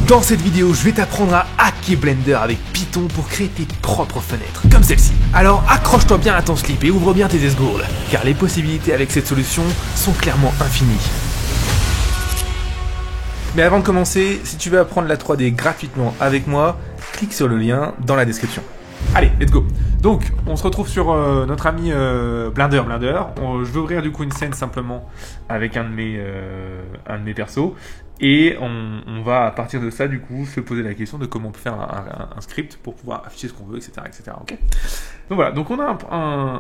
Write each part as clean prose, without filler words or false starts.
Dans cette vidéo, je vais t'apprendre à hacker Blender avec Python pour créer tes propres fenêtres, comme celle-ci. Alors accroche-toi bien à ton slip et ouvre bien tes esgourdes, car les possibilités avec cette solution sont clairement infinies. Mais avant de commencer, si tu veux apprendre la 3D gratuitement avec moi, clique sur le lien dans la description. Allez, let's go. Donc, on se retrouve sur notre ami Blender. Je vais ouvrir du coup une scène simplement avec un de mes persos. Et on va à partir de ça du coup se poser la question de comment on peut faire un script pour pouvoir afficher ce qu'on veut, etc. Okay, donc voilà, donc on a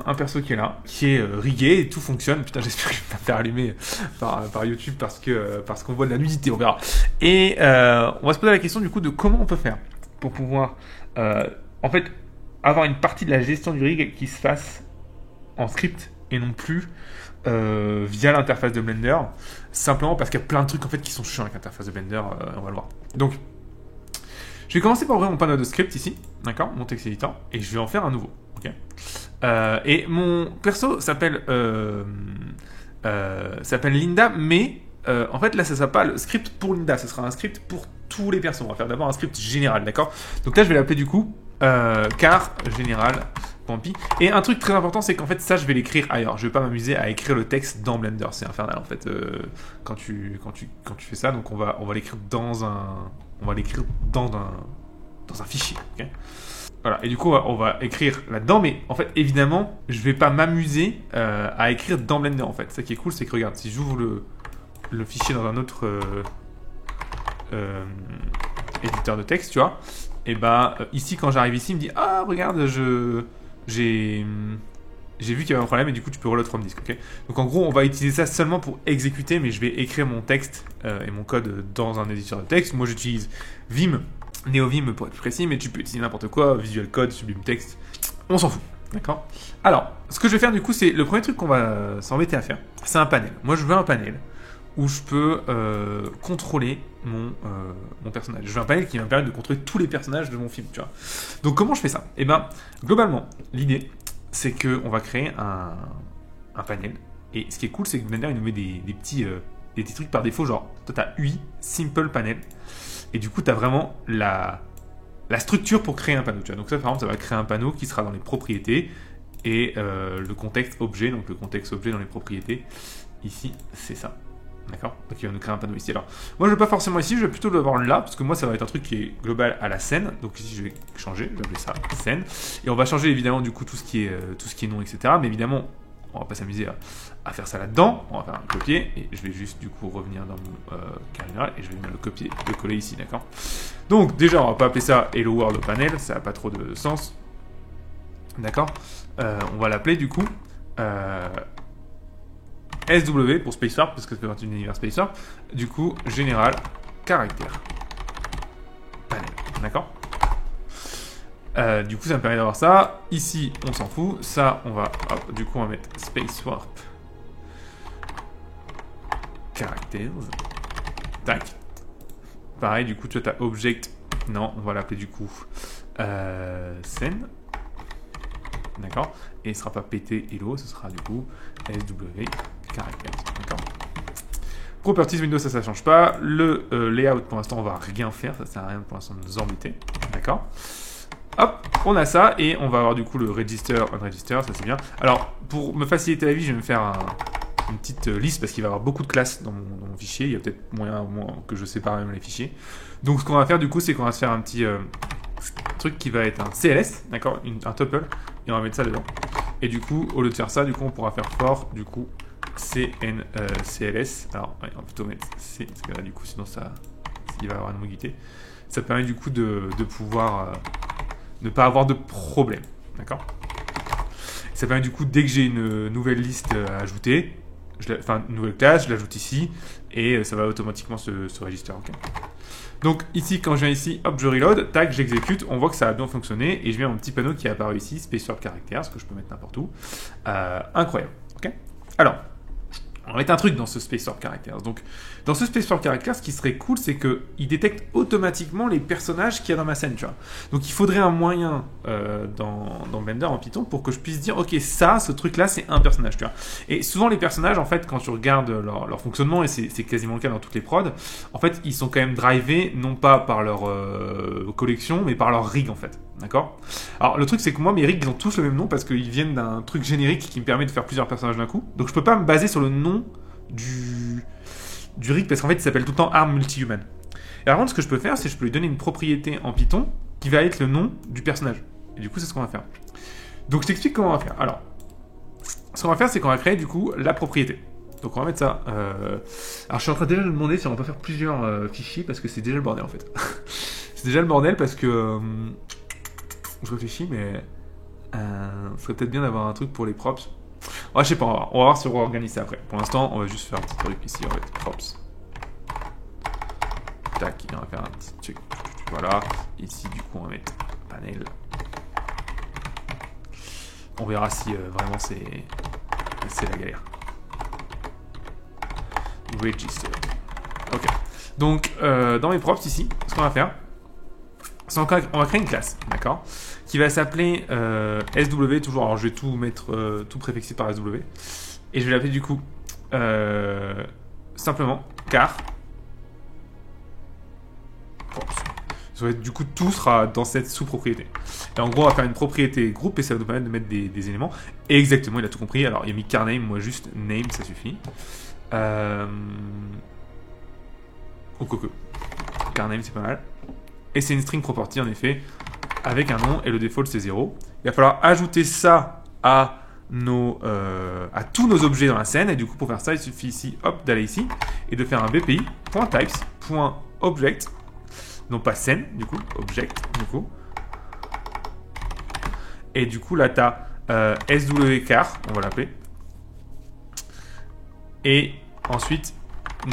un perso qui est là, qui est rigué et tout fonctionne. Putain, j'espère qu'il va me faire allumer par YouTube parce qu'on voit de la nudité, on verra. Et on va se poser la question du coup de comment on peut faire pour pouvoir en fait avoir une partie de la gestion du rig qui se fasse en script et non plus via l'interface de Blender, simplement parce qu'il y a plein de trucs en fait qui sont chiants avec l'interface de Blender, on va le voir. Donc, je vais commencer par ouvrir mon panneau de script ici, d'accord, mon texte editor, et je vais en faire un nouveau, ok. Et mon perso s'appelle Linda, mais en fait là, ça sera pas le script pour Linda, ce sera un script pour tous les persos. On va faire d'abord un script général, d'accord. Donc là, je vais l'appeler du coup car général. Et un truc très important, c'est qu'en fait ça je vais l'écrire ailleurs. Je vais pas m'amuser à écrire le texte dans Blender, c'est infernal en fait quand tu fais ça. Donc on va l'écrire dans un fichier, ok. Voilà, et du coup on va écrire là-dedans, mais en fait évidemment je vais pas m'amuser à écrire dans Blender en fait. Ça qui est cool, c'est que regarde, si j'ouvre le fichier dans un autre éditeur de texte, tu vois, et bah ici quand j'arrive ici, il me dit ah regarde, j'ai vu qu'il y avait un problème et du coup tu peux reload from disk, ok. Donc en gros on va utiliser ça seulement pour exécuter, mais je vais écrire mon texte et mon code dans un éditeur de texte. Moi j'utilise Vim, NeoVim pour être précis, mais tu peux utiliser n'importe quoi, Visual Code, Sublime Text, on s'en fout, d'accord. Alors ce que je vais faire du coup, c'est le premier truc qu'on va s'embêter à faire, c'est un panel. Moi je veux un panel où je peux contrôler mon personnage. Je veux un panel qui va me permettre de contrôler tous les personnages de mon film, tu vois. Donc comment je fais ça? Eh ben, globalement, l'idée, c'est qu'on va créer un panel. Et ce qui est cool, c'est que Blender, il nous met des petits trucs par défaut, genre, toi, tu as UI, Simple Panel. Et du coup, tu as vraiment la structure pour créer un panneau, tu vois. Donc ça, par exemple, ça va créer un panneau qui sera dans les propriétés et le contexte objet. Donc le contexte objet dans les propriétés, ici, c'est ça. D'accord? Donc il va nous créer un panneau ici. Alors, moi je ne veux pas forcément ici, je vais plutôt l'avoir là, parce que moi ça va être un truc qui est global à la scène. Donc ici je vais changer, je vais appeler ça scène. Et on va changer évidemment du coup tout ce qui est nom, etc. Mais évidemment, on va pas s'amuser à faire ça là-dedans. On va faire un copier, et je vais juste du coup revenir dans mon carré et je vais venir le copier, le coller ici, d'accord? Donc déjà on va pas appeler ça Hello World Panel, ça n'a pas trop de sens. D'accord? On va l'appeler du coup SW pour Spacewarp, parce que c'est un univers Spacewarp. Du coup, général, caractère, panel. D'accord. Du coup, ça me permet d'avoir ça. Ici, on s'en fout. Ça, on va... Hop, du coup, on va mettre Spacewarp. Characters. Tac. Pareil, du coup, tu as Object. Non, on va l'appeler du coup scène. D'accord. Et il ne sera pas PT Hello, ce sera du coup SW caractère. D'accord. Properties Windows, ça change pas. Le layout, pour l'instant, on va rien faire. Ça sert à rien pour l'instant de nous embêter. D'accord. Hop, on a ça. Et on va avoir du coup le register, unregister, ça c'est bien. Alors, pour me faciliter la vie, je vais me faire une petite liste parce qu'il va y avoir beaucoup de classes dans mon fichier. Il y a peut-être moyen au moins que je sépare même les fichiers. Donc, ce qu'on va faire du coup, c'est qu'on va se faire un petit truc qui va être un CLS, d'accord, un tuple, et on va mettre ça dedans. Et du coup, au lieu de faire ça, du coup, on pourra faire for, du coup, CLS. Alors, ouais, on va plutôt mettre C, parce que là, du coup, sinon, il va y avoir une ambiguïté. Ça permet du coup de pouvoir ne pas avoir de problème, d'accord. Ça permet du coup, dès que j'ai une nouvelle liste à ajouter, une nouvelle classe, je l'ajoute ici, et ça va automatiquement se register, ok. Donc ici, quand je viens ici, hop, je reload, tac, j'exécute, on voit que ça a bien fonctionné, et je viens à mon petit panneau qui est apparu ici, Spacewarp Characters, que je peux mettre n'importe où. Incroyable, ok. Alors, On va mettre un truc dans ce Space Swap Characters. Donc, dans ce Space Swap Characters, ce qui serait cool, c'est qu'il détecte automatiquement les personnages qu'il y a dans ma scène, tu vois. Donc, il faudrait un moyen dans Blender, en Python, pour que je puisse dire, ok, ça, ce truc-là, c'est un personnage, tu vois. Et souvent, les personnages, en fait, quand tu regardes leur fonctionnement, et c'est quasiment le cas dans toutes les prods, en fait, ils sont quand même drivés, non pas par leur collection, mais par leur rig, en fait. D'accord? Alors, le truc, c'est que moi, mes rigs, ils ont tous le même nom parce qu'ils viennent d'un truc générique qui me permet de faire plusieurs personnages d'un coup. Donc, je peux pas me baser sur le nom du rig parce qu'en fait, il s'appelle tout le temps Arm Multi-Human. Et alors, ce que je peux faire, c'est que je peux lui donner une propriété en Python qui va être le nom du personnage. Et du coup, c'est ce qu'on va faire. Donc, je t'explique comment on va faire. Alors, ce qu'on va faire, c'est qu'on va créer, du coup, la propriété. Donc, on va mettre ça. Alors, je suis en train déjà de me demander si on va pas faire plusieurs fichiers parce que c'est déjà le bordel, en fait. C'est déjà le bordel parce que... je réfléchis, mais ce serait peut-être bien d'avoir un truc pour les props. Ouais, je sais pas, on va voir si on organise ça après. Pour l'instant, on va juste faire un petit truc ici, en fait, props. Tac, on va faire un petit truc. Voilà. Ici, du coup, on va mettre panel. On verra si vraiment c'est la galère. Register. Ok. Donc, dans mes props ici, ce qu'on va faire, c'est on va créer une classe, d'accord, qui va s'appeler SW, toujours, alors je vais tout mettre, tout préfixé par SW, et je vais l'appeler du coup simplement car props. Du coup, tout sera dans cette sous-propriété. Et en gros, on va faire une propriété groupe et ça va nous permettre de mettre des éléments. Et exactement, il a tout compris. Alors, il a mis car name, moi juste name, ça suffit. Ou coco. Car name, c'est pas mal. Et c'est une string property, en effet, avec un nom, et le default, c'est 0. Il va falloir ajouter ça à tous nos objets dans la scène, et du coup, pour faire ça, il suffit ici, hop, d'aller ici, et de faire un bpi.types.object, non pas scène, du coup, object, du coup. Et du coup, là, tu as swcar, on va l'appeler. Et ensuite,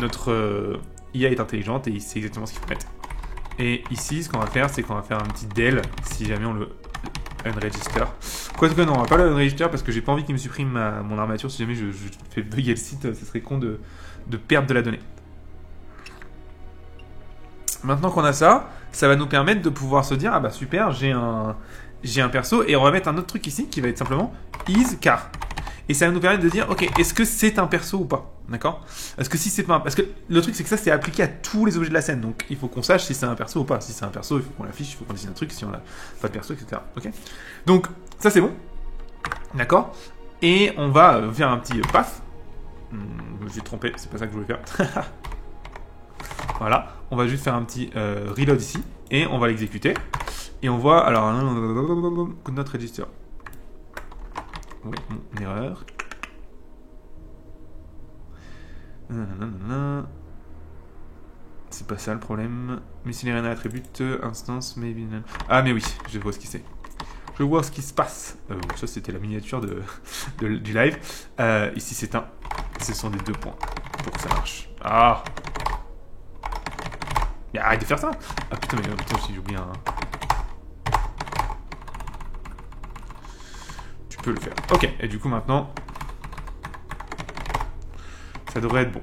notre IA est intelligente, et c'est exactement ce qu'il faut mettre. Et ici, ce qu'on va faire, c'est qu'on va faire un petit del si jamais on le unregister. Quoique non, on va pas le unregister parce que j'ai pas envie qu'il me supprime mon armature. Si jamais je fais bugger le site, ce serait con de perdre de la donnée. Maintenant qu'on a ça, ça va nous permettre de pouvoir se dire, ah bah super, j'ai un perso, et on va mettre un autre truc ici qui va être simplement isCar. Et ça va nous permettre de dire, ok, est-ce que c'est un perso ou pas? D'accord? Parce que si c'est pas parce que le truc, c'est que ça, c'est appliqué à tous les objets de la scène. Donc, il faut qu'on sache si c'est un perso ou pas. Si c'est un perso, il faut qu'on l'affiche, il faut qu'on dessine un truc. Si on n'a pas de perso, etc. Ok? Donc, ça, c'est bon. D'accord? Et on va faire un petit path. Je me suis trompé, c'est pas ça que je voulais faire. Voilà. On va juste faire un petit reload ici. Et on va l'exécuter. Et on voit, alors, could not register. Oui, une erreur. C'est pas ça le problème. Missing arena attribute, instance, maybe. Ah, mais oui, je vois ce qui c'est. Je vois ce qui se passe. Ça, c'était la miniature du live. Ici, c'est un. Ce sont des 2 points pour que ça marche. Ah! Mais arrête de faire ça! Ah putain, mais putain, j'ai oublié un. Tu peux le faire. Ok, et du coup, maintenant. Ça devrait être bon.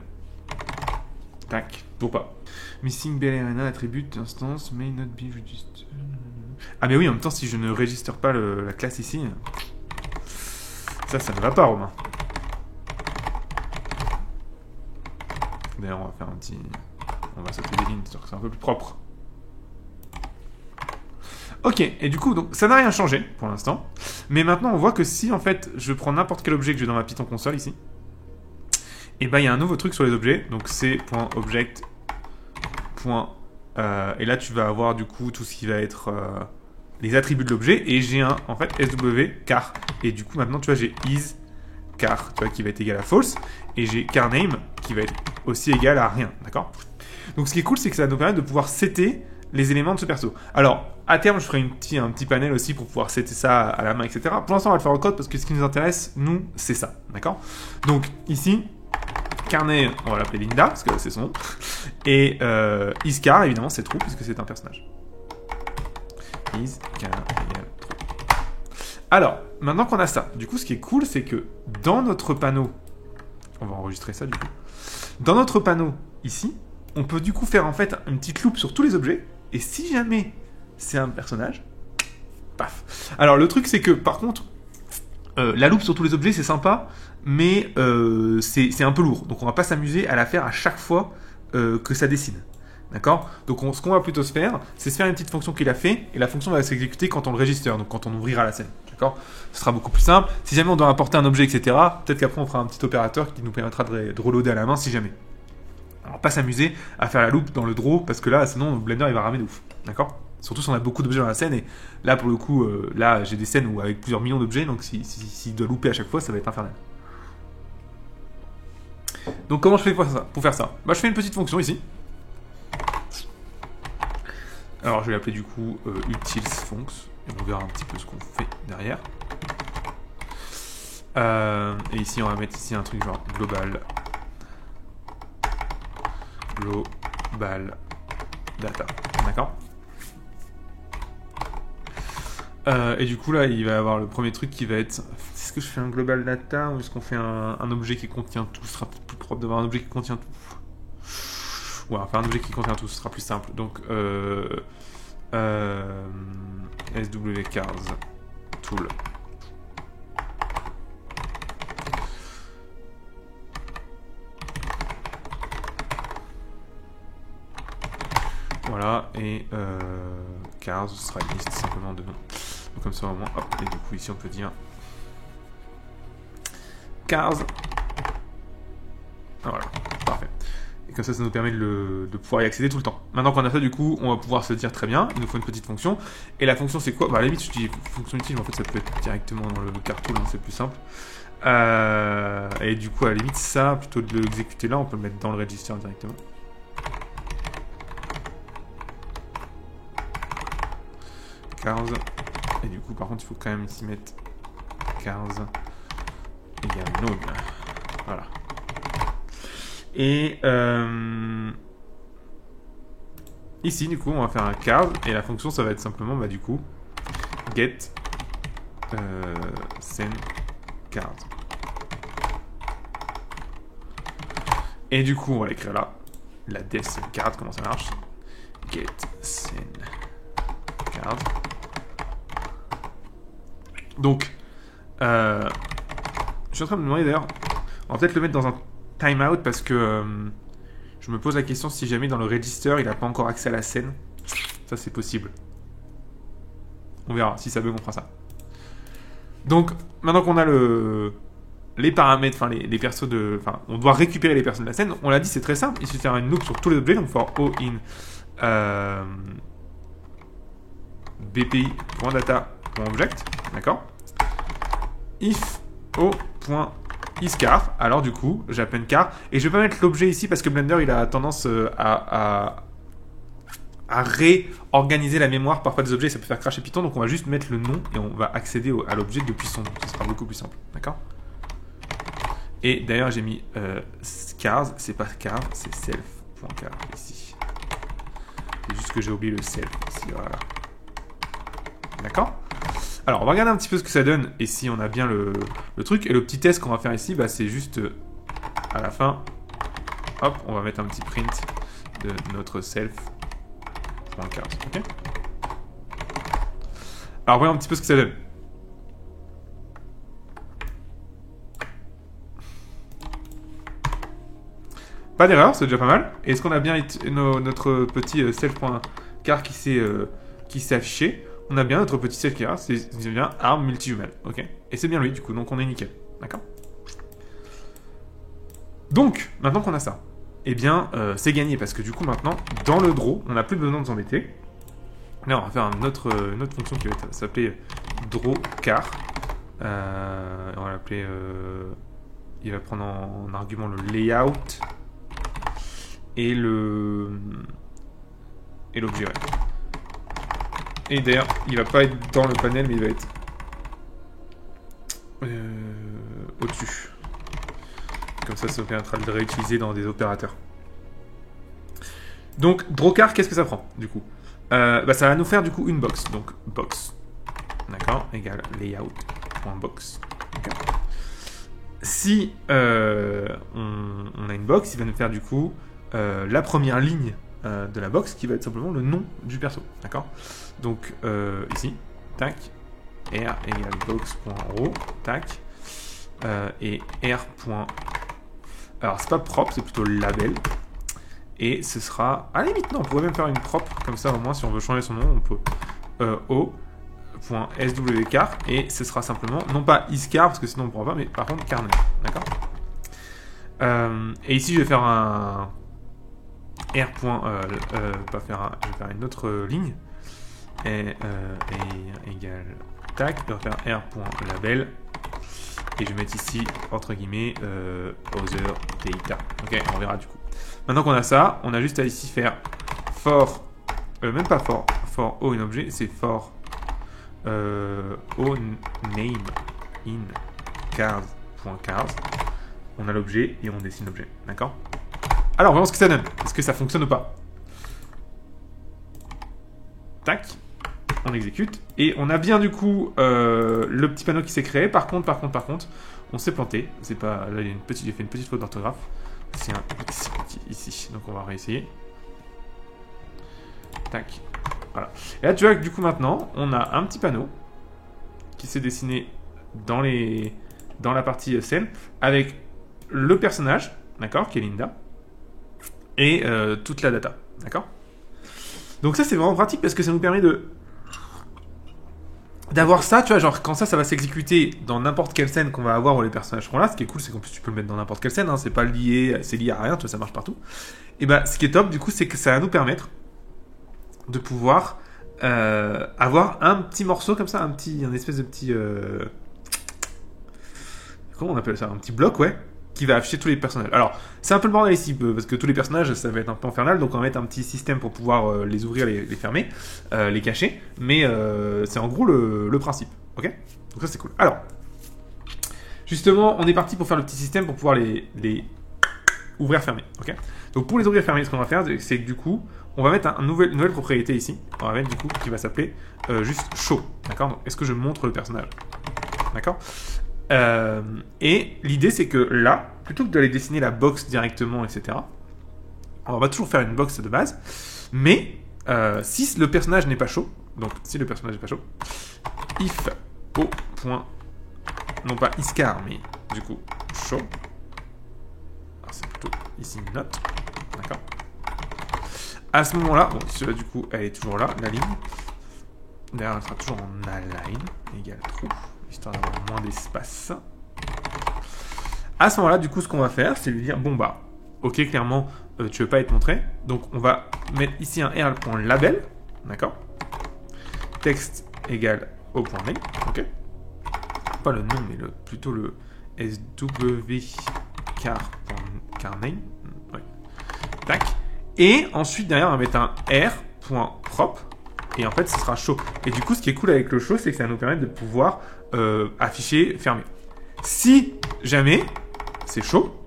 Tac, pour pas. Missing Bell Arena attribute instance may not be registered. Ah mais oui, en même temps, si je ne registre pas la classe ici, ça ne va pas, Romain. D'ailleurs, on va faire un petit... On va sauter des lignes, histoire que c'est un peu plus propre. Ok, et du coup, donc, ça n'a rien changé, pour l'instant. Mais maintenant, on voit que si, en fait, je prends n'importe quel objet que j'ai dans ma Python console, ici, et bah il y a un nouveau truc sur les objets, donc c.object. Et là tu vas avoir du coup tout ce qui va être les attributs de l'objet, et j'ai un en fait swcar, et du coup maintenant tu vois j'ai isCar, tu vois, qui va être égal à false, et j'ai carName qui va être aussi égal à rien, d'accord? Donc ce qui est cool, c'est que ça va nous permettre de pouvoir setter les éléments de ce perso. Alors à terme je ferai un petit panel aussi pour pouvoir setter ça à la main, etc. Pour l'instant on va le faire en code parce que ce qui nous intéresse nous c'est ça, d'accord? Donc ici carnet, on va l'appeler Linda, parce que c'est son nom. Et isCar, évidemment, c'est true, puisque c'est un personnage. isCar égale true. Alors, maintenant qu'on a ça, du coup, ce qui est cool, c'est que dans notre panneau on va enregistrer ça du coup. Dans notre panneau, ici, on peut du coup faire en fait une petite loupe sur tous les objets. Et si jamais c'est un personnage, paf. Alors le truc c'est que par contre, la loupe sur tous les objets c'est sympa, mais c'est un peu lourd. Donc on va pas s'amuser à la faire à chaque fois que ça dessine. D'accord? Donc ce qu'on va plutôt se faire, c'est se faire une petite fonction qu'il a fait, et la fonction va s'exécuter quand on le register, donc quand on ouvrira la scène. D'accord? Ce sera beaucoup plus simple. Si jamais on doit importer un objet, etc., peut-être qu'après on fera un petit opérateur qui nous permettra de reloader à la main si jamais. Alors pas s'amuser à faire la loupe dans le draw, parce que là, sinon Blender il va ramer de ouf. D'accord? Surtout si on a beaucoup d'objets dans la scène, et là pour le coup, là j'ai des scènes où avec plusieurs millions d'objets, donc s'il doit louper à chaque fois, ça va être infernal. Donc comment je fais pour faire ça? Bah, je fais une petite fonction ici. Alors je vais l'appeler du coup utilsfunc, et on verra un petit peu ce qu'on fait derrière. Et ici on va mettre ici un truc genre global data. D'accord? Et du coup là il va y avoir le premier truc qui va être, est-ce que je fais un global data ou est-ce qu'on fait un objet qui contient tout? Ce sera plus propre d'avoir un objet qui contient tout. Ouais, on va faire un objet qui contient tout, ce sera plus simple. Donc swcars tool. Voilà, et cars, ce sera une liste simplement de noms. Donc comme ça au moins, hop, et du coup ici on peut dire cars. Voilà, parfait. Et comme ça nous permet de pouvoir y accéder tout le temps. Maintenant qu'on a ça, du coup, on va pouvoir se dire très bien, il nous faut une petite fonction. Et la fonction c'est quoi? Bah à la limite je dis fonction utile, mais en fait ça peut être directement dans le cartoon, hein, c'est plus simple. Et du coup à la limite ça, plutôt de l'exécuter là, on peut le mettre dans le register directement. Cars. Et du coup par contre il faut quand même ici mettre cars égale node. Voilà. Et ici du coup on va faire un cars et la fonction ça va être simplement bah du coup get scene cars. Et du coup on va l'écrire là. La des card, comment ça marche? Get scene card. Donc, je suis en train de me demander d'ailleurs, on va peut-être le mettre dans un timeout parce que je me pose la question si jamais dans le register il n'a pas encore accès à la scène. Ça c'est possible. On verra, si ça bug on fera ça. Donc, maintenant qu'on a les paramètres, enfin les persos de. Enfin, on doit récupérer les persos de la scène, on l'a dit, c'est très simple, il suffit de faire une loop sur tous les objets, donc for o in bpi.data.object, d'accord? If o.isCar, alors du coup j'appelle car, et je vais pas mettre l'objet ici parce que Blender il a tendance à réorganiser la mémoire parfois des objets, ça peut faire cracher Python, donc on va juste mettre le nom et on va accéder à l'objet depuis son nom, ce sera beaucoup plus simple, d'accord? Et d'ailleurs j'ai mis cars, c'est pas car, c'est self.car ici. C'est juste que j'ai oublié le self ici, voilà. D'accord? Alors on va regarder un petit peu ce que ça donne et si on a bien le truc. Et le petit test qu'on va faire ici, bah, c'est juste à la fin, hop, on va mettre un petit print de notre self.cars. Okay, alors voyons un petit peu ce que ça donne. Pas d'erreur, c'est déjà pas mal. Est-ce qu'on a bien notre petit self.car qui s'est affiché? On a bien notre petit self-car, c'est bien arme multi-human, ok? Et c'est bien lui, du coup, donc on est nickel, d'accord? Donc, maintenant qu'on a ça, eh bien, c'est gagné, parce que du coup, maintenant, dans le draw, on n'a plus besoin de s'embêter. Là, on va faire une autre fonction qui va s'appeler drawCar. On va l'appeler... il va prendre en argument le layout et l'objet, ouais. Et d'ailleurs, il va pas être dans le panel, mais il va être au-dessus. Comme ça permettra de le réutiliser dans des opérateurs. Donc, drawCar, qu'est-ce que ça prend, du coup? Bah, ça va nous faire, du coup, une box. Donc, box, d'accord, égale layout.box. si on a une box, il va nous faire du coup la première ligne de la box qui va être simplement le nom du perso. D'accord? Donc ici, tac, r égale box.row, tac, et r. Alors c'est pas propre, c'est plutôt label. Et ce sera, à la limite, non, on pourrait même faire une propre, comme ça au moins si on veut changer son nom, on peut o.swcar et ce sera simplement, non pas iscar parce que sinon on ne pourra pas, mais par contre carnet, d'accord. Et ici je vais faire un r. Pas faire un, je vais faire une autre ligne et égale tac, je vais faire r.label et je vais mettre ici entre guillemets other data. Ok, on verra du coup. Maintenant qu'on a ça, on a juste à ici faire for, même pas for o in objet, c'est for o name in cars.cars. On a l'objet et on dessine l'objet, d'accord? Alors, voyons ce que ça donne. Est-ce que ça fonctionne ou pas? Tac, on exécute et on a bien du coup le petit panneau qui s'est créé. Par contre, on s'est planté. C'est pas là, j'ai fait une petite faute d'orthographe. C'est un petit ici, donc on va réessayer. Tac, voilà. Et là, tu vois que du coup maintenant, on a un petit panneau qui s'est dessiné dans la partie scène avec le personnage, d'accord, qui est Linda, et toute la data, d'accord. Donc ça, c'est vraiment pratique parce que ça nous permet d'avoir ça, tu vois, genre quand ça va s'exécuter dans n'importe quelle scène qu'on va avoir où les personnages seront là. Ce qui est cool, c'est qu'en plus tu peux le mettre dans n'importe quelle scène, hein, c'est pas lié, c'est lié à rien, tu vois, ça marche partout. Et bah, ce qui est top, du coup, c'est que ça va nous permettre de pouvoir avoir un petit morceau comme ça, un espèce de petit, comment on appelle ça, un petit bloc, ouais, qui va afficher tous les personnages. Alors, c'est un peu le bordel ici, parce que tous les personnages, ça va être un peu infernal, donc on va mettre un petit système pour pouvoir les ouvrir, les fermer, les cacher, mais c'est en gros le principe, ok? Donc ça, c'est cool. Alors, justement, on est parti pour faire le petit système pour pouvoir les ouvrir, fermer, ok? Donc pour les ouvrir, fermer, ce qu'on va faire, c'est que du coup, on va mettre une nouvelle propriété ici, on va mettre du coup, qui va s'appeler juste show, d'accord? Donc, est-ce que je montre le personnage? D'accord? Et l'idée, c'est que là, plutôt que d'aller dessiner la box directement, etc., on va toujours faire une box de base, mais si le personnage n'est pas chaud, donc si le personnage n'est pas chaud, if o. Non pas iscar, mais du coup show. Alors c'est plutôt ici note, d'accord. À ce moment-là, bon, cela du coup, elle est toujours là, la ligne. D'ailleurs, elle sera toujours en align égale true, histoire d'avoir moins d'espace. À ce moment-là, du coup, ce qu'on va faire, c'est lui dire, bon bah, ok, clairement, tu veux pas être montré, donc on va mettre ici un r.label, d'accord. Texte égale o.name, ok. Pas le nom, mais plutôt le swcar.name, ouais. Tac. Et ensuite, derrière, on va mettre un r.prop. Et en fait, ce sera show. Et du coup, ce qui est cool avec le show, c'est que ça va nous permettre de pouvoir afficher, fermer. Si jamais c'est chaud,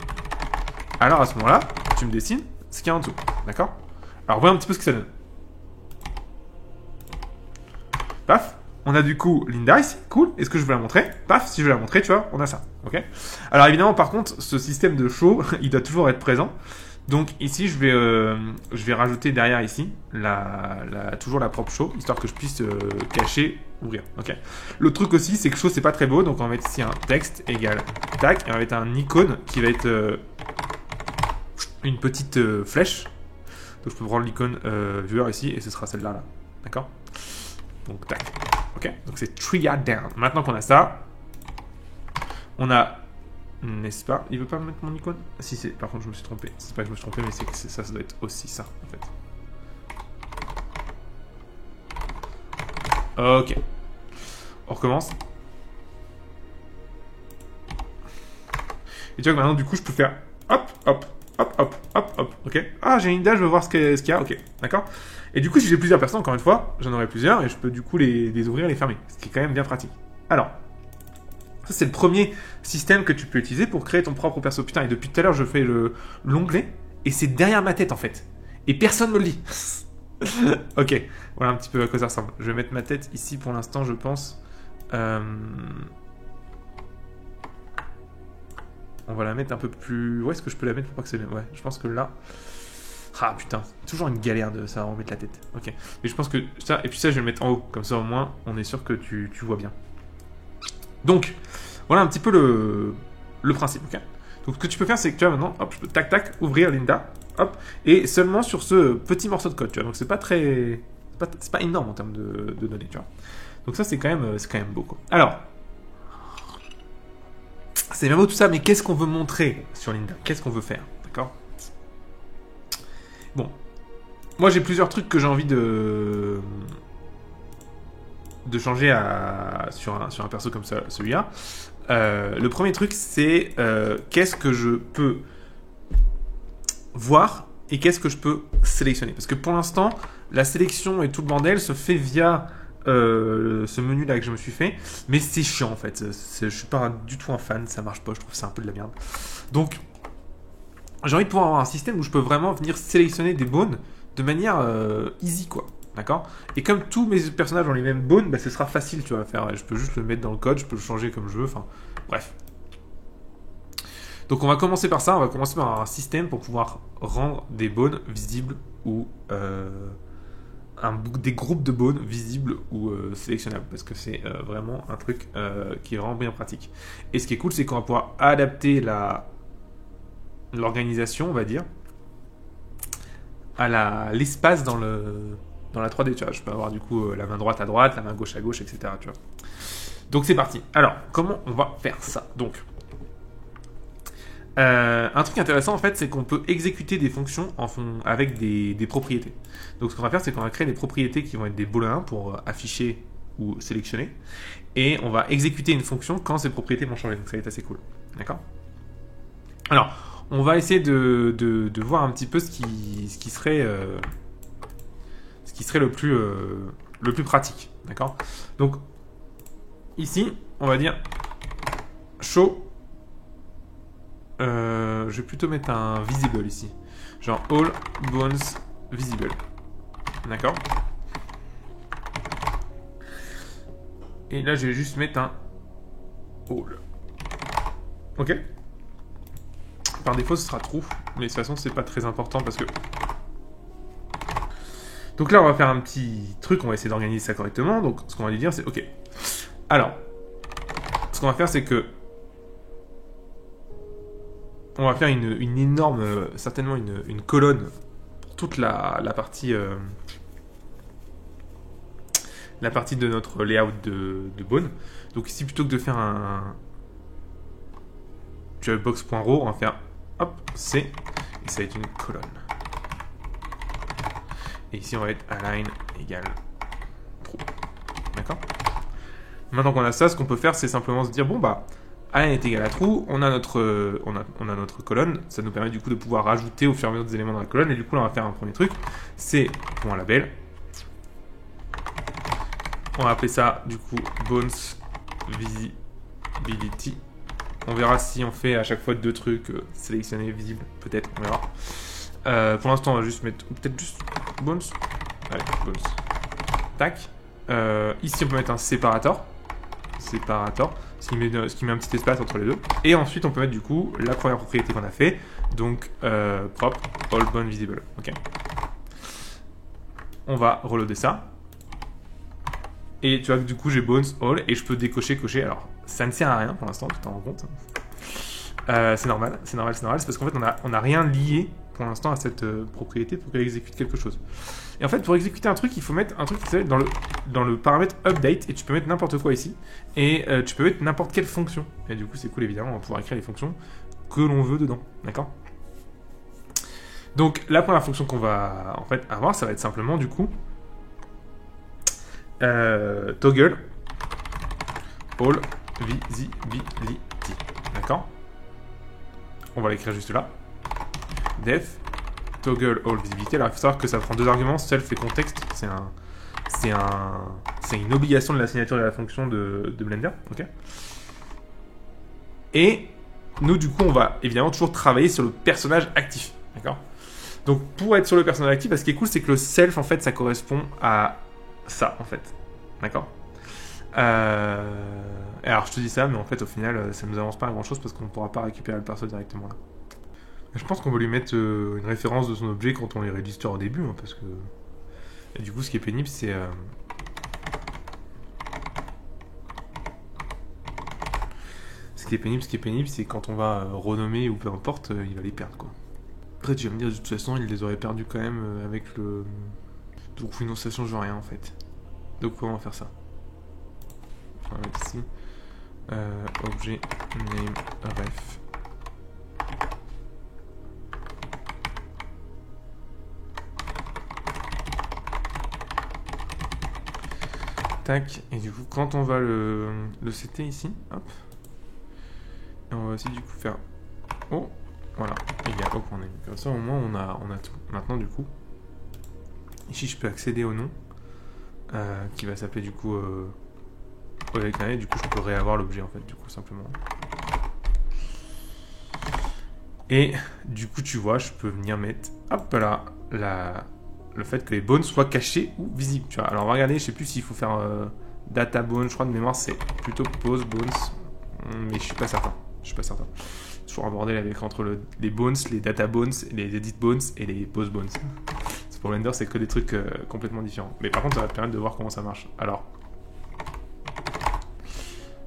alors à ce moment-là, tu me dessines ce qu'il y a en dessous. D'accord? Alors, voyons un petit peu ce que ça donne. Paf. On a du coup Linda ici. Cool. Est-ce que je veux la montrer? Paf. Si je veux la montrer, tu vois, on a ça. Ok? Alors, évidemment, par contre, ce système de show, il doit toujours être présent. Donc ici, je vais rajouter derrière ici toujours la propre show, histoire que je puisse cacher, ouvrir. Ok. Le truc aussi, c'est que show, c'est pas très beau, donc on va mettre ici un texte égal tac, et on va mettre un icône qui va être une petite flèche. Donc je peux prendre l'icône viewer ici, et ce sera celle-là, là. D'accord? Donc tac. Ok. Donc c'est triad down. Maintenant qu'on a ça, on a, n'est-ce pas? Il veut pas me mettre mon icône? Si, c'est. Par contre, je me suis trompé. C'est pas que je me suis trompé, mais c'est que ça doit être aussi ça, en fait. Ok. On recommence. Et tu vois que maintenant, du coup, je peux faire hop, hop, hop, hop, hop, hop. Ok. Ah, j'ai une idée, je veux voir ce qu'il y a. Ok. D'accord. Et du coup, si j'ai plusieurs personnes, encore une fois, j'en aurai plusieurs et je peux du coup les ouvrir et les fermer. Ce qui est quand même bien pratique. Alors. Ça, c'est le premier système que tu peux utiliser pour créer ton propre perso. Putain, et depuis tout à l'heure, je fais l'onglet et c'est derrière ma tête, en fait. Et personne me le dit. Ok, voilà un petit peu à quoi ça ressemble. Je vais mettre ma tête ici pour l'instant, je pense. On va la mettre un peu plus... Où est-ce que je peux la mettre pour pas que c'est... Ouais, je pense que là... Ah putain, toujours une galère de ça, remettre la tête. Ok. Mais je pense que ça... Et puis ça, je vais le mettre en haut. Comme ça, au moins, on est sûr que tu vois bien. Donc, voilà un petit peu le principe, ok. Donc, ce que tu peux faire, c'est que tu vois maintenant, hop, je peux tac, ouvrir Lynda, hop, et seulement sur ce petit morceau de code, tu vois. Donc, c'est pas très... C'est pas énorme en termes de données, tu vois. Donc ça, c'est quand même beau, quoi. Alors... C'est bien beau tout ça, mais qu'est-ce qu'on veut montrer sur Lynda? Qu'est-ce qu'on veut faire? D'accord? Bon. Moi, j'ai plusieurs trucs que j'ai envie de changer sur un perso comme ça, celui-là. Le premier truc, c'est qu'est-ce que je peux voir et qu'est-ce que je peux sélectionner. Parce que pour l'instant, la sélection et tout le bordel se fait via... ce menu là que je me suis fait, mais c'est chiant en fait, je suis pas du tout un fan, ça marche pas, je trouve que c'est un peu de la merde. Donc j'ai envie de pouvoir avoir un système où je peux vraiment venir sélectionner des bones de manière easy, quoi, d'accord. Et comme tous mes personnages ont les mêmes bones, bah, ce sera facile, tu vois, à faire. Je peux juste le mettre dans le code, je peux le changer comme je veux, enfin bref. Donc on va commencer par ça, on va commencer par un système pour pouvoir rendre des bones visibles ou des groupes de bones visibles ou sélectionnables, parce que c'est vraiment un truc qui est vraiment bien pratique. Et ce qui est cool, c'est qu'on va pouvoir adapter l'organisation, on va dire, à l'espace dans la 3D, tu vois. Je peux avoir du coup la main droite à droite, la main gauche à gauche, etc. Tu vois. Donc c'est parti. Alors, comment on va faire ça? Donc, un truc intéressant en fait, c'est qu'on peut exécuter des fonctions avec des propriétés. Donc ce qu'on va faire, c'est qu'on va créer des propriétés qui vont être des booléens pour afficher ou sélectionner, et on va exécuter une fonction quand ces propriétés vont changer. Donc ça va être assez cool. D'accord? Alors, on va essayer de voir un petit peu ce qui serait le plus pratique. D'accord? Donc ici, on va dire show. Je vais plutôt mettre un visible ici. Genre all bones visible. D'accord? Et là, je vais juste mettre un all. Ok? Par défaut, ce sera true. Mais de toute façon, c'est pas très important parce que... Donc là, on va faire un petit truc. On va essayer d'organiser ça correctement. Donc, ce qu'on va lui dire, c'est OK. Alors, ce qu'on va faire, c'est que on va faire une énorme, certainement une colonne pour toute la partie de notre layout de bone. Donc ici, plutôt que de faire un box.row, on va faire hop, C, et ça va être une colonne. Et ici, on va être align égale true. D'accord? Maintenant qu'on a ça, ce qu'on peut faire, c'est simplement se dire, bon bah, align est égal à true, on a notre colonne, ça nous permet du coup de pouvoir rajouter au fur et à mesure des éléments dans la colonne, et du coup là on va faire un premier truc, c'est pour un label, on va appeler ça du coup bones visibility, on verra si on fait à chaque fois deux trucs, sélectionner, visible, peut-être, on verra. Pour l'instant on va juste mettre, peut-être juste bones, allez, bones, tac, ici on peut mettre un séparator, ce qui met un petit espace entre les deux. Et ensuite, on peut mettre du coup la première propriété qu'on a fait, donc prop all bone visible. Ok. On va reloader ça. Et tu vois que du coup, j'ai bones all et je peux décocher, cocher. Alors, ça ne sert à rien pour l'instant, tu t'en rends compte. C'est normal. C'est parce qu'en fait, on a rien lié pour l'instant à cette propriété pour qu'elle exécute quelque chose. Et en fait, pour exécuter un truc, il faut mettre un truc qui s'appelle dans le paramètre update, et tu peux mettre n'importe quoi ici, et tu peux mettre n'importe quelle fonction. Et du coup, c'est cool, évidemment, on va pouvoir écrire les fonctions que l'on veut dedans, d'accord? Donc, la première fonction qu'on va en fait avoir, ça va être simplement, du coup, toggle all visibility, d'accord? On va l'écrire juste là. Def toggle all visibility. Alors il faut savoir que ça prend deux arguments, self et context. C'est une obligation de la signature de la fonction de Blender. Ok. Et nous du coup on va évidemment toujours travailler sur le personnage actif. D'accord. Donc pour être sur le personnage actif, ce qui est cool c'est que le self en fait ça correspond à ça en fait. D'accord. Alors je te dis ça, mais en fait au final ça nous avance pas à grand chose parce qu'on ne pourra pas récupérer le perso directement là. Je pense qu'on va lui mettre une référence de son objet quand on les register au début, hein, parce que... Et du coup ce qui est pénible c'est... Ce qui est pénible, c'est quand on va renommer ou peu importe, il va les perdre quoi. Après tu vas me dire de toute façon il les aurait perdus quand même avec le... Donc non ça change rien en fait. Donc comment faire ça? On va mettre ici objet name ref. Tac, et du coup quand on va le setter ici, hop, et on va aussi du coup faire oh, voilà, égal au point name. Comme ça au moins on a tout. Maintenant du coup, ici je peux accéder au nom qui va s'appeler du coup avec un et du coup je peux réavoir l'objet en fait du coup simplement. Et du coup tu vois je peux venir mettre hop là le fait que les bones soient cachés ou visibles, tu vois. Alors on va regarder, je sais plus s'il faut faire data bones, je crois de mémoire c'est plutôt pose bones, mais je suis pas certain. Toujours un bordel avec entre les bones, les data bones, les edit bones et les pose bones. Pour Blender c'est que des trucs complètement différents. Mais par contre ça va te permettre de voir comment ça marche. Alors,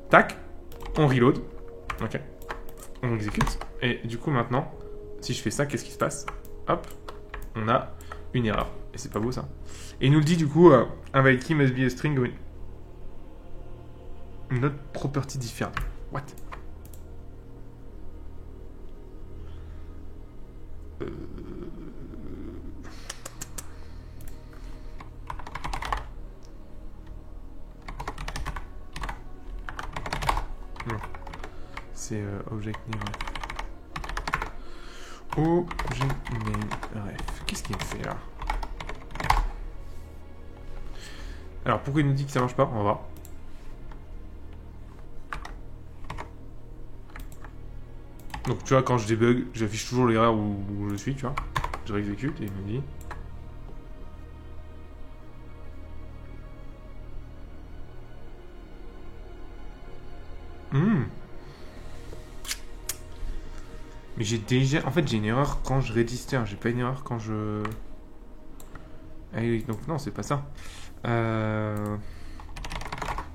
tac, on reload, ok, on exécute, et du coup maintenant, si je fais ça, qu'est-ce qui se passe? Hop, on a une erreur. Et c'est pas beau ça. Et il nous le dit du coup, invalid key must be a string with not property different. What? Non. C'est object name ref. Object name ref. Qu'est-ce qu'il me fait là? Alors pourquoi il nous dit que ça marche pas? On va voir. Donc tu vois quand je débug, j'affiche toujours l'erreur où je suis, tu vois. Je réexécute et il me dit... Mais j'ai déjà... En fait j'ai une erreur quand je register, j'ai pas une erreur quand je... Ah oui, donc non c'est pas ça. Le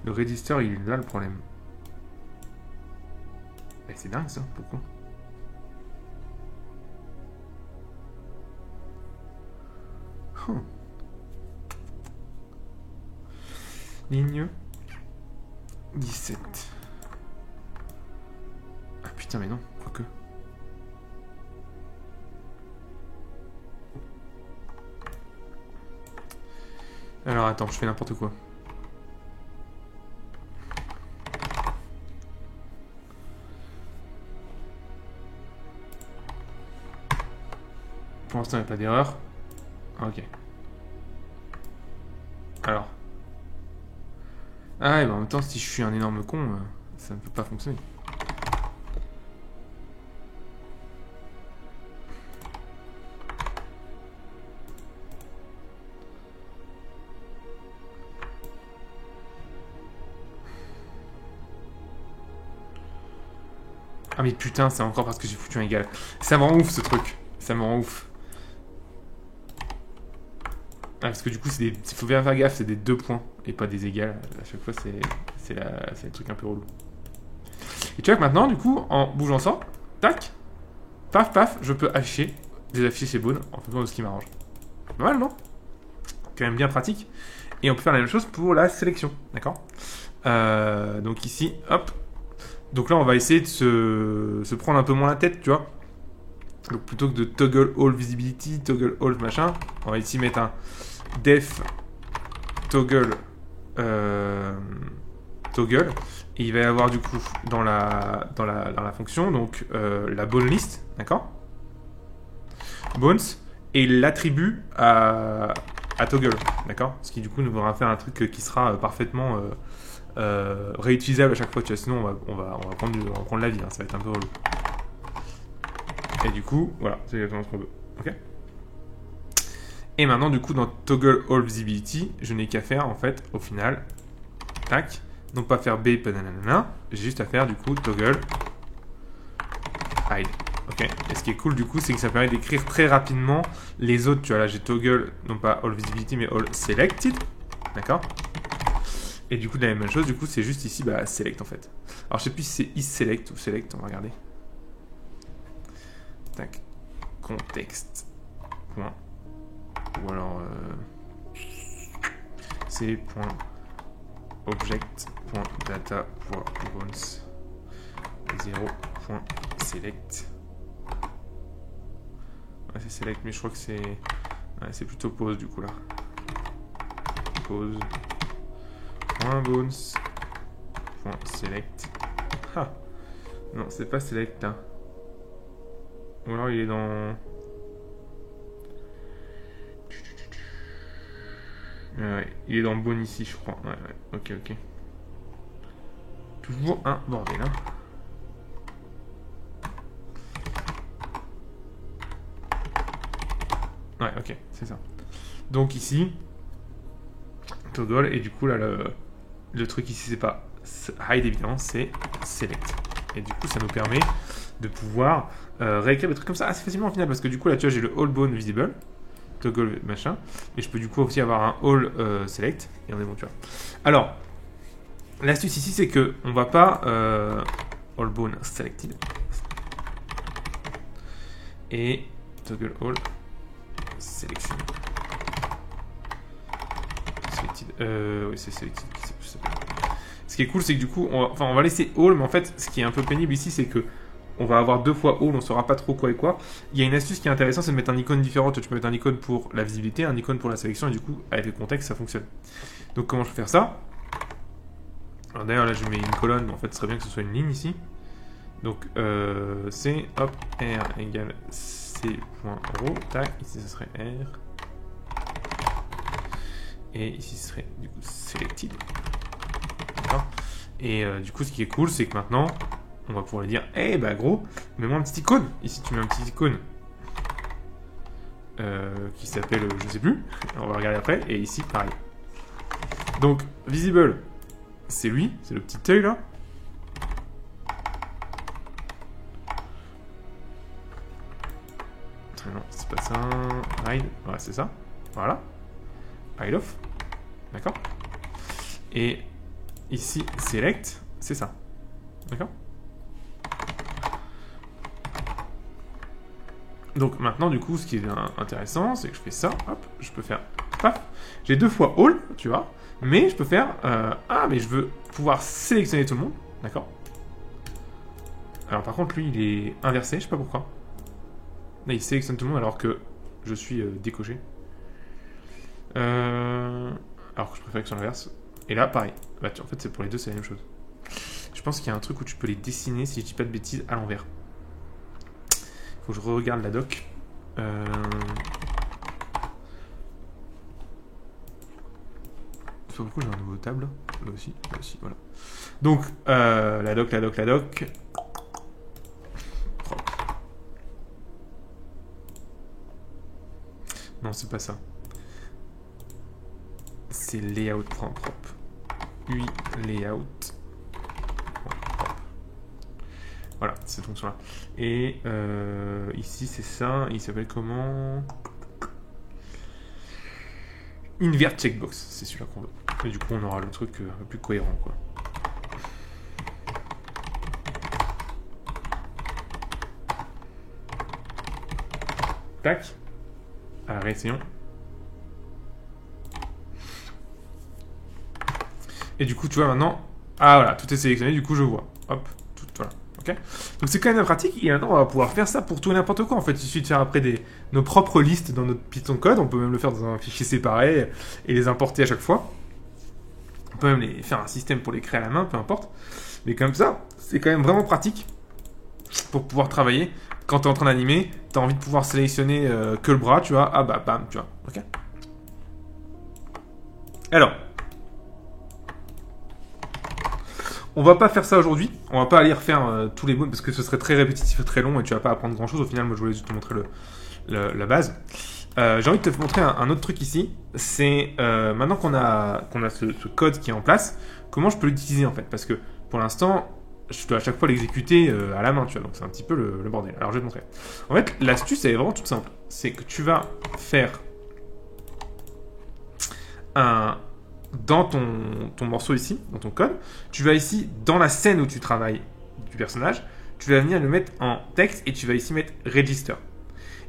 register il est là le problème. Et c'est dingue ça, pourquoi? Ligne 17. Ah putain mais non, quoique. Alors attends, je fais n'importe quoi. Pour l'instant il n'y a pas d'erreur. Ok. Alors. Ah, et ben en même temps, si je suis un énorme con, ça ne peut pas fonctionner. Ah mais putain, c'est encore parce que j'ai foutu un égal. Ça me rend ouf ce truc. Ça me rend ouf. Ah, parce que du coup, il faut bien faire gaffe, c'est des 2 points et pas des égales. À chaque fois, c'est le truc un peu relou. Et tu vois que maintenant, du coup, en bougeant ça, tac, paf, paf, je peux désafficher ces bones en fonction de ce qui m'arrange. Pas mal, non? Quand même bien pratique. Et on peut faire la même chose pour la sélection, d'accord? Donc ici, hop. Donc là, on va essayer de se prendre un peu moins la tête, tu vois. Donc plutôt que de toggle all visibility, toggle all machin, on va ici mettre un def toggle toggle et il va y avoir du coup dans la fonction donc la bone list, d'accord, bones et l'attribut à toggle, d'accord, ce qui du coup nous va faire un truc qui sera parfaitement réutilisable à chaque fois, tu vois, sinon on va prendre la vie, hein, ça va être un peu relou. Et du coup, voilà, c'est exactement ce qu'on veut. Ok. Et maintenant, du coup, dans Toggle All Visibility, je n'ai qu'à faire, en fait, au final, tac, Donc pas faire B, nanana. J'ai juste à faire du coup toggle hide. Ok. Et ce qui est cool du coup, c'est que ça permet d'écrire très rapidement les autres. Tu vois là, j'ai toggle, non pas all visibility, mais all selected. D'accord. Et du coup, de la même chose, du coup, c'est juste ici, bah, select en fait. Alors je sais plus si c'est isSelect ou select, on va regarder. Tac. Contexte. Point. Ou alors c'est point object.data.bones 0.select. Ouais, c'est select, mais je crois que c'est ouais, c'est plutôt pause du coup là. Pause. .bones.select. Ah non, c'est pas select là. Ou alors il est dans. Ouais, il est dans Bone ici, je crois. Ouais, ok. Toujours un bordel, hein. Ouais, ok, c'est ça. Donc ici, toggle, et du coup, là, le truc ici, c'est pas hide, évidemment, c'est select. Et du coup, ça nous permet de pouvoir réécrire des trucs comme ça assez facilement au final, parce que du coup, là, tu vois, j'ai le all bone visible. Toggle machin, et je peux du coup aussi avoir un all select, et on est bon, tu vois. Alors, l'astuce ici, c'est que on va pas all bone selected et toggle all selection. Selected, oui, c'est selected. Ce qui est cool, c'est que du coup, on va laisser all, mais en fait, ce qui est un peu pénible ici, c'est que on va avoir deux fois all, on ne saura pas trop quoi et quoi. Il y a une astuce qui est intéressante, c'est de mettre un icône différent. Tu peux mettre un icône pour la visibilité, un icône pour la sélection, et du coup, avec le contexte, ça fonctionne. Donc, comment je peux faire ça? Alors d'ailleurs, là, je mets une colonne, mais en fait, ce serait bien que ce soit une ligne ici. Donc, c'est, hop, R égale C.row, tac, ici, ce serait R. Et ici, ce serait, du coup, selected. D'accord. Et du coup, ce qui est cool, c'est que maintenant, on va pouvoir lui dire, hey, bah gros, mets-moi un petit icône. Ici, tu mets un petit icône qui s'appelle, je sais plus. On va regarder après. Et ici, pareil. Donc, visible, c'est lui, c'est le petit œil là. Non, c'est pas ça. Hide, ouais, c'est ça. Voilà. Hide off. D'accord. Et ici, select, c'est ça. D'accord. Donc maintenant, du coup, ce qui est intéressant, c'est que je fais ça, hop, je peux faire, paf, j'ai deux fois all, tu vois, mais je peux faire, mais je veux pouvoir sélectionner tout le monde, d'accord. Alors par contre, lui, il est inversé, je sais pas pourquoi. Là, il sélectionne tout le monde alors que je suis décoché. Alors que je préfère que ce soit l'inverse. Et là, pareil. Bah, en fait, c'est pour les deux, c'est la même chose. Je pense qu'il y a un truc où tu peux les dessiner, si je dis pas de bêtises, à l'envers. Faut que je regarde la doc. Je sais pas pourquoi j'ai un nouveau table. Là aussi, voilà. Donc, la doc. Propre. Non, c'est pas ça. C'est layout.propre. UI layout. Voilà, cette fonction-là. Et ici, c'est ça. Il s'appelle comment? Invert checkbox. C'est celui-là qu'on veut. Et du coup, on aura le truc un peu plus cohérent, quoi. Tac. Alors, essayons. Et du coup, tu vois maintenant. Ah, voilà, tout est sélectionné. Du coup, je vois. Hop, tout, voilà. Okay. Donc c'est quand même pratique, et maintenant on va pouvoir faire ça pour tout et n'importe quoi. En fait, il suffit de faire après nos propres listes dans notre Python code. On peut même le faire dans un fichier séparé et les importer à chaque fois. On peut même les faire un système pour les créer à la main, peu importe. Mais comme ça, c'est quand même vraiment pratique pour pouvoir travailler. Quand tu es en train d'animer, tu as envie de pouvoir sélectionner que le bras, tu vois. Ah bah bam, tu vois. Ok. Alors. On va pas faire ça aujourd'hui, on va pas aller refaire tous les mots parce que ce serait très répétitif et très long et tu vas pas apprendre grand chose. Au final, moi je voulais juste te montrer la base. j'ai envie de te montrer un autre truc ici. C'est maintenant qu'on a ce code qui est en place, comment je peux l'utiliser en fait. Parce que pour l'instant, je dois à chaque fois l'exécuter à la main, tu vois. Donc c'est un petit peu le bordel. Alors je vais te montrer. En fait, l'astuce, elle est vraiment toute simple. C'est que tu vas faire dans ton morceau ici, dans ton code, tu vas ici, dans la scène où tu travailles du personnage, tu vas venir le mettre en texte et tu vas ici mettre register.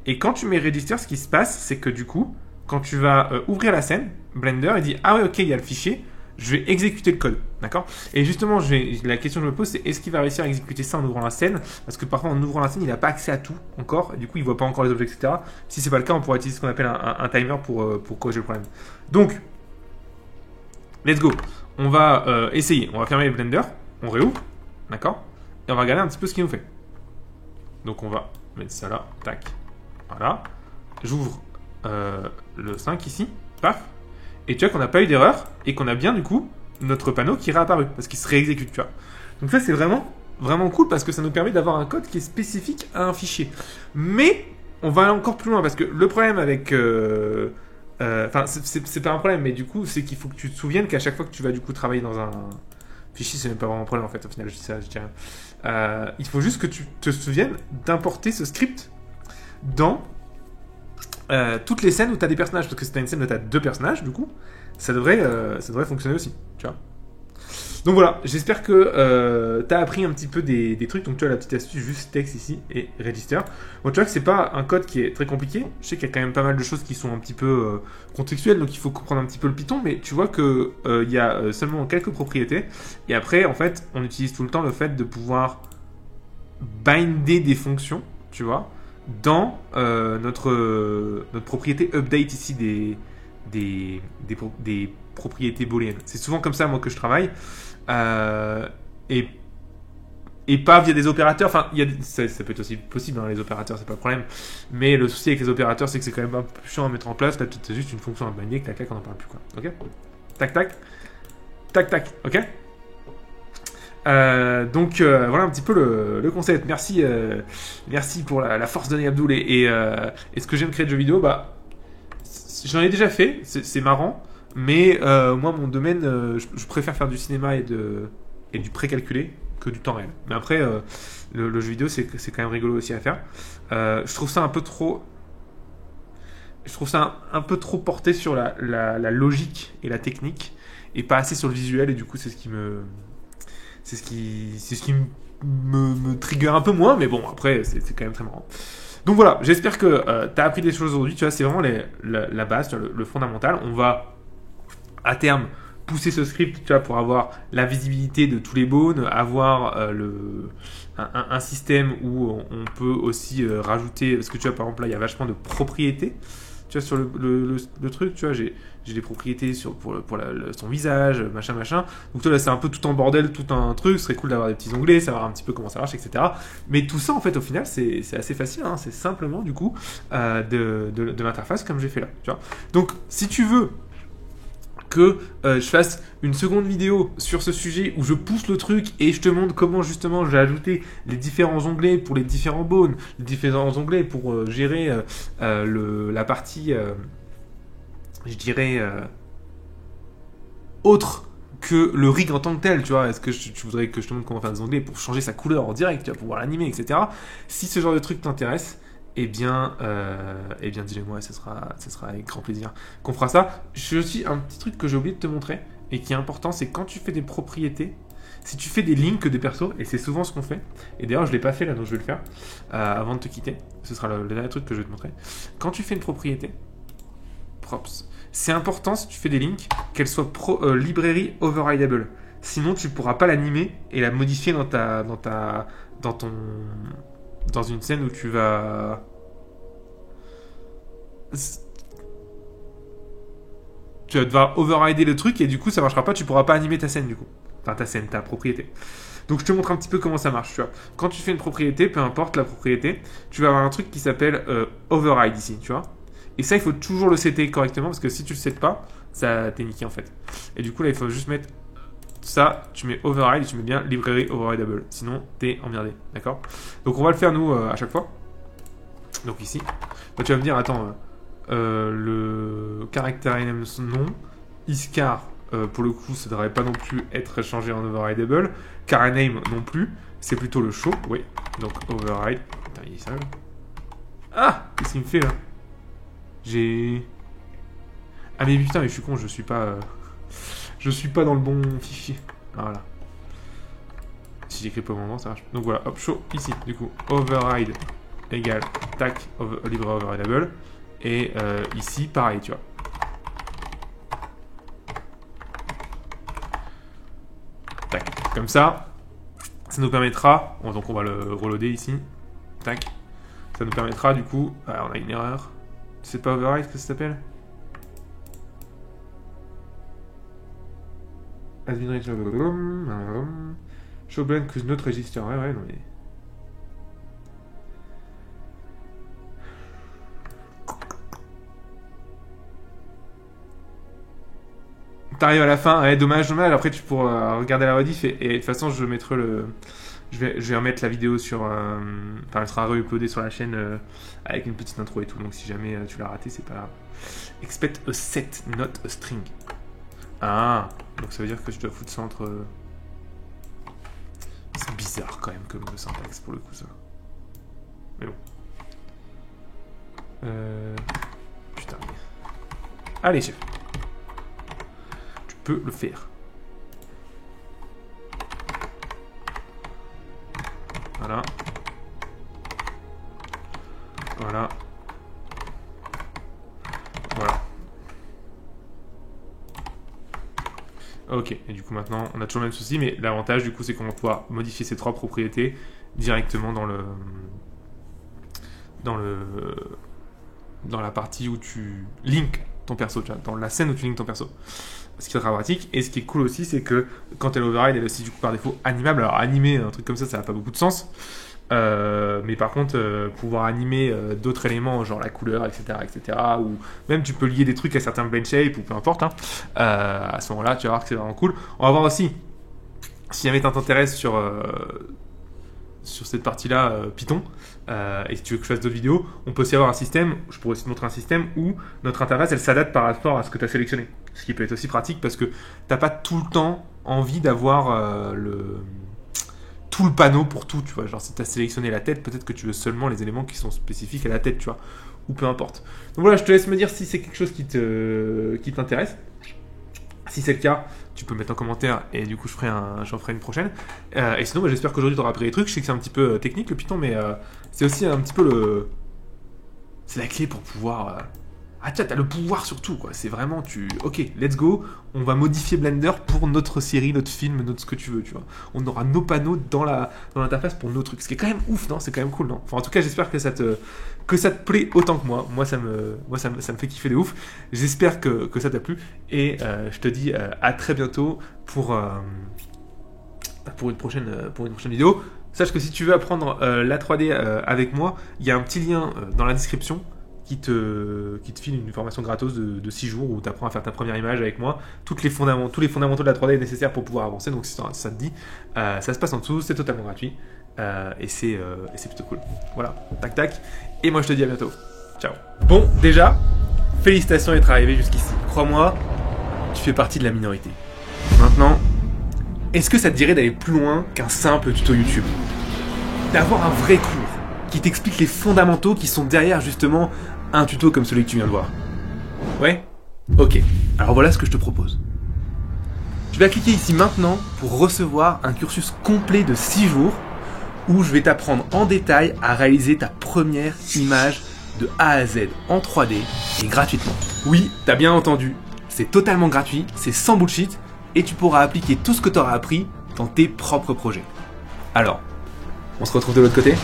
Et quand tu mets register, ce qui se passe, c'est que du coup, quand tu vas ouvrir la scène, Blender, il dit ah ouais, ok, il y a le fichier, je vais exécuter le code, d'accord? Et justement, la question que je me pose, c'est est-ce qu'il va réussir à exécuter ça en ouvrant la scène? Parce que parfois, en ouvrant la scène, il n'a pas accès à tout encore, et du coup, il voit pas encore les objets, etc. Si c'est pas le cas, on pourra utiliser ce qu'on appelle un timer pour corriger le problème. Donc, let's go. On va essayer. On va fermer Blender, on réouvre, d'accord? Et on va regarder un petit peu ce qu'il nous fait. Donc, on va mettre ça là, tac. Voilà. J'ouvre le 5 ici. Paf. Et tu vois qu'on n'a pas eu d'erreur et qu'on a bien du coup notre panneau qui est réapparu parce qu'il se réexécute, tu vois. Donc ça, c'est vraiment, vraiment cool parce que ça nous permet d'avoir un code qui est spécifique à un fichier. Mais on va aller encore plus loin parce que le problème avec... Enfin, c'est pas un problème, mais du coup, c'est qu'il faut que tu te souviennes qu'à chaque fois que tu vas du coup travailler dans un fichier, c'est même pas vraiment un problème en fait. Au final, je dis ça, je dis rien. Il faut juste que tu te souviennes d'importer ce script dans toutes les scènes où tu as des personnages, parce que si tu as une scène où tu as 2 personnages, du coup, ça devrait fonctionner aussi, tu vois. Donc voilà, j'espère que tu as appris un petit peu des trucs. Donc tu as la petite astuce, juste texte ici et register. Bon, tu vois que c'est pas un code qui est très compliqué. Je sais qu'il y a quand même pas mal de choses qui sont un petit peu contextuelles, donc il faut comprendre un petit peu le Python, mais tu vois que il y a seulement quelques propriétés. Et après, en fait, on utilise tout le temps le fait de pouvoir binder des fonctions, tu vois, dans notre propriété update ici des propriétés booléennes. C'est souvent comme ça, moi, que je travaille. Et pas via des opérateurs. Enfin, ça peut être aussi possible, hein, les opérateurs, c'est pas le problème. Mais le souci avec les opérateurs, c'est que c'est quand même un peu chiant à mettre en place. Là, tu as juste une fonction à binder, tac, tac, on n'en parle plus, quoi. Ok? Tac, tac. Tac, tac. Ok? Donc voilà un petit peu le concept. Merci pour la force donnée Abdoul et ce que j'aime créer de jeux vidéo. Bah, j'en ai déjà fait, c'est marrant, mais moi mon domaine, je préfère faire du cinéma et du précalculé que du temps réel. Mais après, le jeu vidéo c'est quand même rigolo aussi à faire. Je trouve ça un peu trop porté sur la logique et la technique et pas assez sur le visuel, et du coup c'est ce qui me trigger un peu moins, mais bon, après, c'est quand même très marrant. Donc voilà, j'espère que tu as appris des choses aujourd'hui, tu vois, c'est vraiment la base, tu vois, le fondamental. On va, à terme, pousser ce script, tu vois, pour avoir la visibilité de tous les bones, avoir un système où on peut aussi rajouter, parce que tu vois, par exemple, là, il y a vachement de propriétés. Tu vois, sur le truc, tu vois, j'ai des propriétés pour son visage, machin. Donc, toi, là, c'est un peu tout en bordel, tout un truc. Ce serait cool d'avoir des petits onglets, savoir un petit peu comment ça marche, etc. Mais tout ça, en fait, au final, c'est assez facile. Hein. C'est simplement, du coup, de l'interface comme j'ai fait là. Tu vois. Donc, si tu veux que je fasse une seconde vidéo sur ce sujet où je pousse le truc et je te montre comment justement j'ai ajouté les différents onglets pour les différents bones, les différents onglets pour gérer la partie, je dirais, autre que le rig en tant que tel, tu vois. Est-ce que tu voudrais que je te montre comment faire des onglets pour changer sa couleur en direct, tu vas pouvoir l'animer, etc. Si ce genre de truc t'intéresse, eh bien dis-le-moi, ce sera avec grand plaisir qu'on fera ça. J'ai aussi un petit truc que j'ai oublié de te montrer et qui est important, c'est quand tu fais des propriétés, si tu fais des links de perso, et c'est souvent ce qu'on fait, et d'ailleurs je ne l'ai pas fait là, donc je vais le faire avant de te quitter, ce sera le dernier truc que je vais te montrer. Quand tu fais une propriété, props, c'est important si tu fais des links qu'elle soit librairie overrideable. Sinon tu ne pourras pas l'animer et la modifier dans une scène où tu vas... Tu vas devoir overrider le truc et du coup ça marchera pas, tu pourras pas animer ta scène du coup. Enfin ta scène, ta propriété. Donc je te montre un petit peu comment ça marche, tu vois. Quand tu fais une propriété, peu importe la propriété, tu vas avoir un truc qui s'appelle override ici, tu vois. Et ça il faut toujours le setter correctement parce que si tu le settes pas, ça t'es niqué en fait. Et du coup là il faut juste mettre ça, tu mets override et tu mets bien librairie overrideable. Sinon, t'es emmerdé. D'accord? Donc, on va le faire, nous, à chaque fois. Donc, ici. Bah, tu vas me dire, attends, Le caractère enum non. Iscar, pour le coup, ça devrait pas non plus être changé en overrideable. Caraname non plus. C'est plutôt le show, oui. Donc override. Putain, il est sérieux. Ah, qu'est-ce qu'il me fait là? J'ai... Ah mais putain, mais je suis con, je suis pas dans le bon fichier. Ah, voilà. Si j'écris pas au moment, ça marche. Donc voilà, hop, show ici. Du coup, override égale tac, libre overrideable. Et ici, pareil, tu vois. Tac, comme ça nous permettra, bon, donc on va le reloader ici, tac, ça nous permettra du coup, on a une erreur, c'est pas override que ça s'appelle? Show blank who's not register, ouais, non mais... T'arrives à la fin, ouais, dommage, après tu pourras regarder la rediff et de toute façon je mettrai le... Je vais remettre la vidéo sur... Enfin, elle sera re-uploadée sur la chaîne avec une petite intro et tout, donc si jamais tu l'as raté, c'est pas grave. Expect a set, not a string. Ah, donc ça veut dire que je dois foutre ça entre... C'est bizarre quand même comme syntaxe pour le coup ça. Mais bon. Putain. Allez chef. Tu peux le faire. Voilà. Voilà. Voilà. Ok, et du coup maintenant on a toujours le même souci, mais l'avantage du coup c'est qu'on va pouvoir modifier ces trois propriétés directement dans la partie où tu links ton perso, tu vois, dans la scène où tu links ton perso. Ce qui est très pratique, et ce qui est cool aussi, c'est que quand elle override, elle est aussi du coup par défaut animable. Alors animer un truc comme ça n'a pas beaucoup de sens. Mais par contre, pouvoir animer d'autres éléments, genre la couleur, etc., ou même tu peux lier des trucs à certains blend shapes, ou peu importe, hein, à ce moment-là, tu vas voir que c'est vraiment cool. On va voir aussi, si jamais t'intéresses sur cette partie-là, Python, et si tu veux que je fasse d'autres vidéos, on peut aussi avoir un système, je pourrais aussi te montrer un système où notre interface, elle s'adapte par rapport à ce que tu as sélectionné. Ce qui peut être aussi pratique parce que t'as pas tout le temps envie d'avoir tout le panneau pour tout, tu vois. Genre si tu as sélectionné la tête, peut-être que tu veux seulement les éléments qui sont spécifiques à la tête, tu vois. Ou peu importe. Donc voilà, je te laisse me dire si c'est quelque chose qui t'intéresse. Si c'est le cas, tu peux mettre en commentaire et du coup j'en ferai une prochaine. Et sinon, j'espère qu'aujourd'hui tu auras appris des trucs. Je sais que c'est un petit peu technique le Python, mais c'est aussi un petit peu c'est la clé pour pouvoir... Ah tiens, t'as le pouvoir sur tout, quoi. C'est vraiment, ok, let's go, on va modifier Blender pour notre série, notre film, notre ce que tu veux, tu vois. On aura nos panneaux dans l'interface pour nos trucs. Ce qui est quand même ouf, non? C'est quand même cool, non? Enfin, en tout cas, j'espère que ça te plaît autant que moi. Moi, ça me fait kiffer de ouf. J'espère que ça t'a plu. Et je te dis à très bientôt pour une prochaine vidéo. Sache que si tu veux apprendre la 3D avec moi, il y a un petit lien dans la description qui te file une formation gratos de 6 jours où tu apprends à faire ta première image avec moi, tous les fondamentaux de la 3D nécessaires pour pouvoir avancer. Donc si ça te dit, ça se passe en dessous, c'est totalement gratuit et c'est plutôt cool. Voilà, tac tac, et moi je te dis à bientôt. Ciao. Bon, déjà, félicitations d'être arrivé jusqu'ici. Crois-moi, tu fais partie de la minorité. Maintenant, est-ce que ça te dirait d'aller plus loin qu'un simple tuto YouTube? D'avoir un vrai cours qui t'explique les fondamentaux qui sont derrière justement un tuto comme celui que tu viens de voir. Ouais? Ok. Alors voilà ce que je te propose. Tu vas cliquer ici maintenant pour recevoir un cursus complet de 6 jours où je vais t'apprendre en détail à réaliser ta première image de A à Z en 3D et gratuitement. Oui, t'as bien entendu. C'est totalement gratuit, c'est sans bullshit et tu pourras appliquer tout ce que tu auras appris dans tes propres projets. Alors, on se retrouve de l'autre côté ?